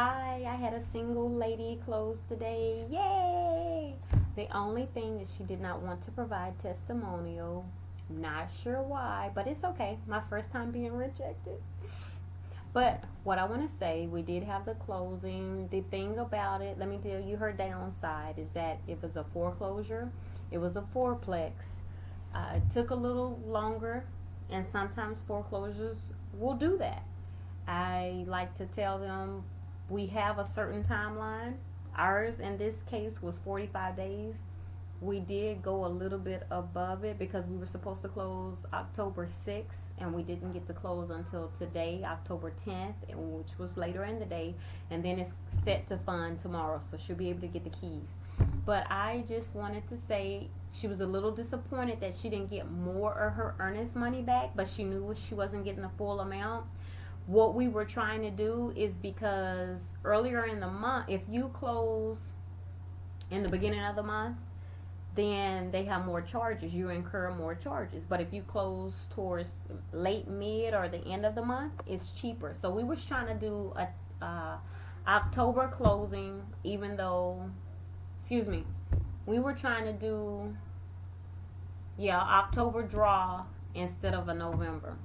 Hi, I had a single lady close today. Yay! The only thing is she did not want to provide testimonial. Not sure why, but it's okay. My first time being rejected. But what I want to say, we did have the closing. The thing about it, let me tell you her downside is that it was a foreclosure. It was a fourplex. It took a little longer, and sometimes foreclosures will do that. I like to tell them we have a certain timeline. Ours in this case was 45 days. We did go a little bit above it because we were supposed to close October 6th and we didn't get to close until today, October 10th, which was later in the day. And then it's set to fund tomorrow, so she'll be able to get the keys. But I just wanted to say she was a little disappointed that she didn't get more of her earnest money back, but she knew she wasn't getting the full amount. What we were trying to do is because earlier in the month, if you close in the beginning of the month, then they have more charges. You incur more charges. But if you close towards late, mid, or the end of the month, it's cheaper. So we was trying to do a October closing, even though, excuse me, we were trying to do, yeah, October draw instead of a November.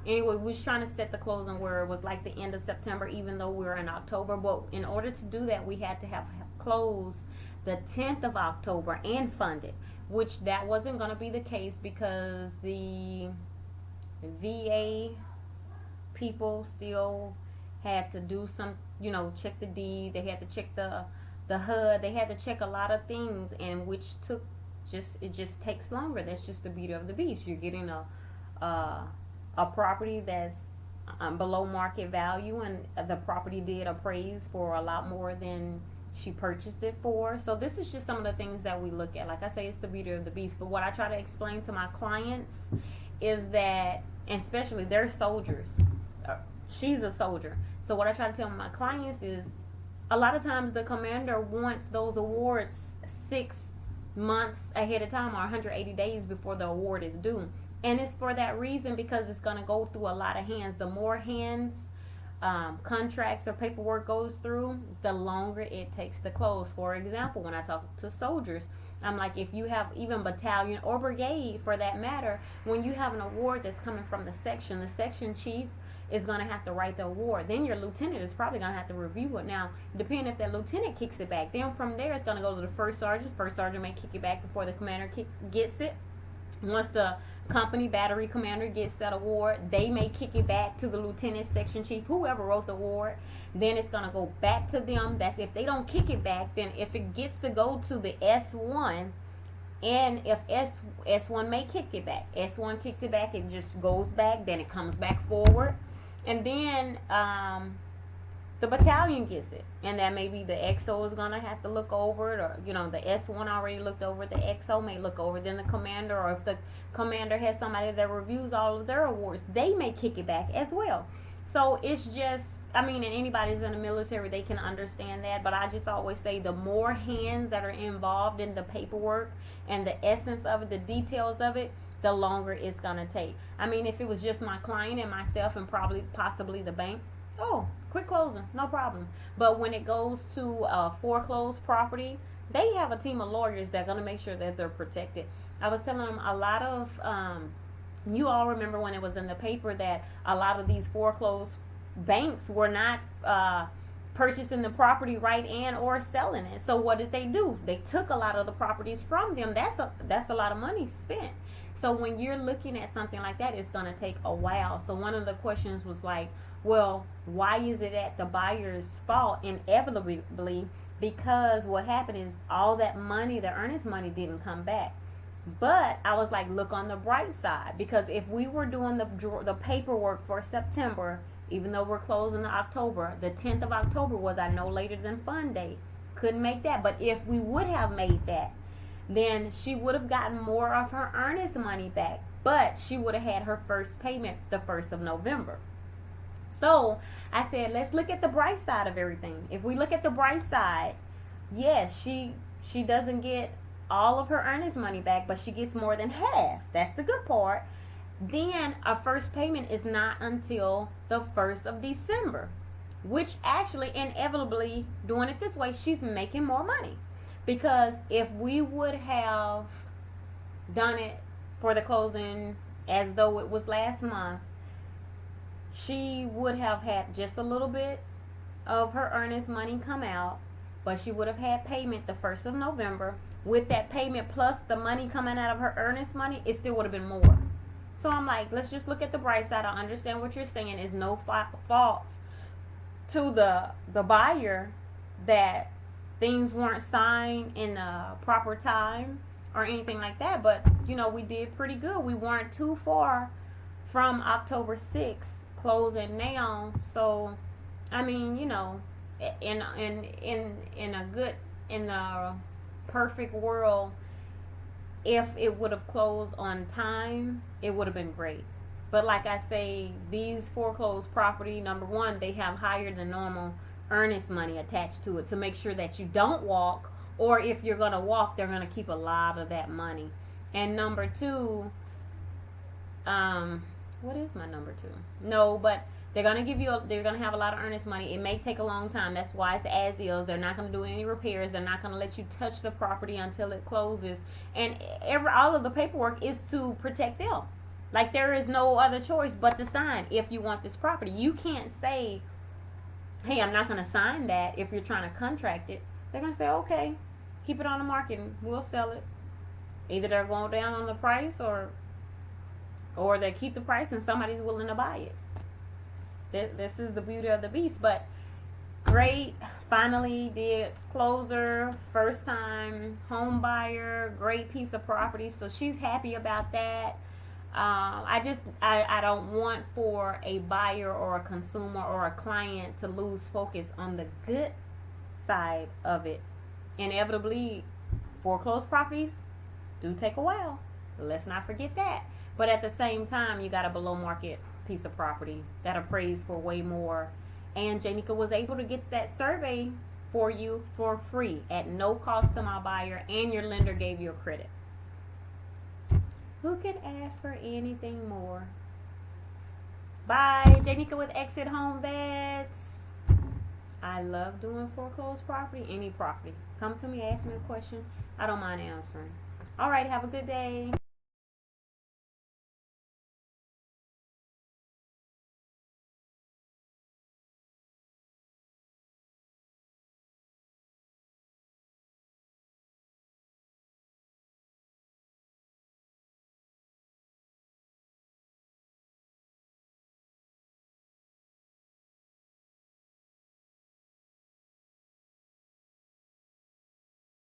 Anyway, we was trying to set the closing where it was like the end of September, even though we were in October. But in order to do that, we had to have closed the 10th of October and funded, which that wasn't going to be the case because the VA people still had to do some, check the deed. They had to check the HUD. They had to check a lot of things, and which it just takes longer. That's just the beauty of the beast. You're getting a property that's below market value, and the property did appraise for a lot more than she purchased it for. So this is just some of the things that we look at. Like I say, it's the beauty of the beast. But what I try to explain to my clients is that, and especially they're soldiers. She's a soldier. So what I try to tell my clients is a lot of times the commander wants those awards 6 months ahead of time or 180 days before the award is due. And it's for that reason, because it's going to go through a lot of hands. The more hands contracts or paperwork goes through, the longer it takes to close. For example, when I talk to soldiers, I'm like, if you have even battalion or brigade for that matter, when you have an award that's coming from the section chief is going to have to write the award. Then your lieutenant is probably going to have to review it. Now, depending if that lieutenant kicks it back, then from there it's going to go to the first sergeant. First sergeant may kick it back before the commander gets it. Once the company battery commander gets that award, they may kick it back to the lieutenant, section chief, whoever wrote the award. Then it's going to go back to them. That's if they don't kick it back. Then if it gets to go to the S1, and if S1 may kick it back, S1 kicks it back, it just goes back, then it comes back forward, and then the battalion gets it, and that maybe the XO is gonna have to look over it, or the S1 already looked over it, the XO may look over it, then the commander, or if the commander has somebody that reviews all of their awards, they may kick it back as well. So it's just, and anybody's in the military, they can understand that, but I just always say the more hands that are involved in the paperwork and the essence of it, the details of it, the longer it's gonna take. If it was just my client and myself and possibly the bank, oh, quick closing, no problem. But when it goes to foreclosed property, they have a team of lawyers that are going to make sure that they're protected. I was telling them a lot of, you all remember when it was in the paper that a lot of these foreclosed banks were not purchasing the property right and or selling it. So what did they do? They took a lot of the properties from them. That's a lot of money spent. So when you're looking at something like that, it's going to take a while. So one of the questions was like, well, why is it at the buyer's fault? Inevitably, because what happened is all that money, the earnest money, didn't come back. But I was like, look on the bright side, because if we were doing the paperwork for September, even though we're closing in October, the 10th of October was our no later than fund date. Couldn't make that. But if we would have made that, then she would have gotten more of her earnest money back. But she would have had her first payment the 1st of November. So I said, let's look at the bright side of everything. If we look at the bright side, yes, she doesn't get all of her earnest money back, but she gets more than half. That's the good part. Then our first payment is not until the 1st of December. which actually inevitably doing it this way, she's making more money. Because if we would have done it for the closing as though it was last month, she would have had just a little bit of her earnest money come out, but she would have had payment the 1st of November. With that payment plus the money coming out of her earnest money, it still would have been more. So I'm like, let's just look at the bright side. I understand what you're saying. It's no fault to the buyer that things weren't signed in a proper time or anything like that. But, you know, we did pretty good. We weren't too far from October 6th closing now. So, I mean, you know, in the perfect world, if it would have closed on time, it would have been great. But like I say, these foreclosed property, number one, they have higher than normal earnest money attached to it to make sure that you don't walk, or if you're going to walk, they're going to keep a lot of that money. And number two, what is my number two? No, but they're going to give you, they're going to have a lot of earnest money. It may take a long time. That's why it's as is. They're not going to do any repairs. They're not going to let you touch the property until it closes. And all of the paperwork is to protect them. Like, there is no other choice but to sign if you want this property. You can't say, hey, I'm not going to sign that if you're trying to contract it. They're going to say, okay, keep it on the market and we'll sell it. Either they're going down on the price or they keep the price and somebody's willing to buy it. This is the beauty of the beast. But great, finally did closer, first time home buyer, great piece of property, so she's happy about that. I don't want for a buyer or a consumer or a client to lose focus on the good side of it. Inevitably, foreclosed properties do take a while. Let's not forget that. But at the same time, you got a below market piece of property that appraised for way more. And Janika was able to get that survey for you for free at no cost to my buyer, and your lender gave you a credit. Who could ask for anything more? Bye, Janika with Exit Home Beds. I love doing foreclosed property, any property. Come to me, ask me a question. I don't mind answering. All right, have a good day.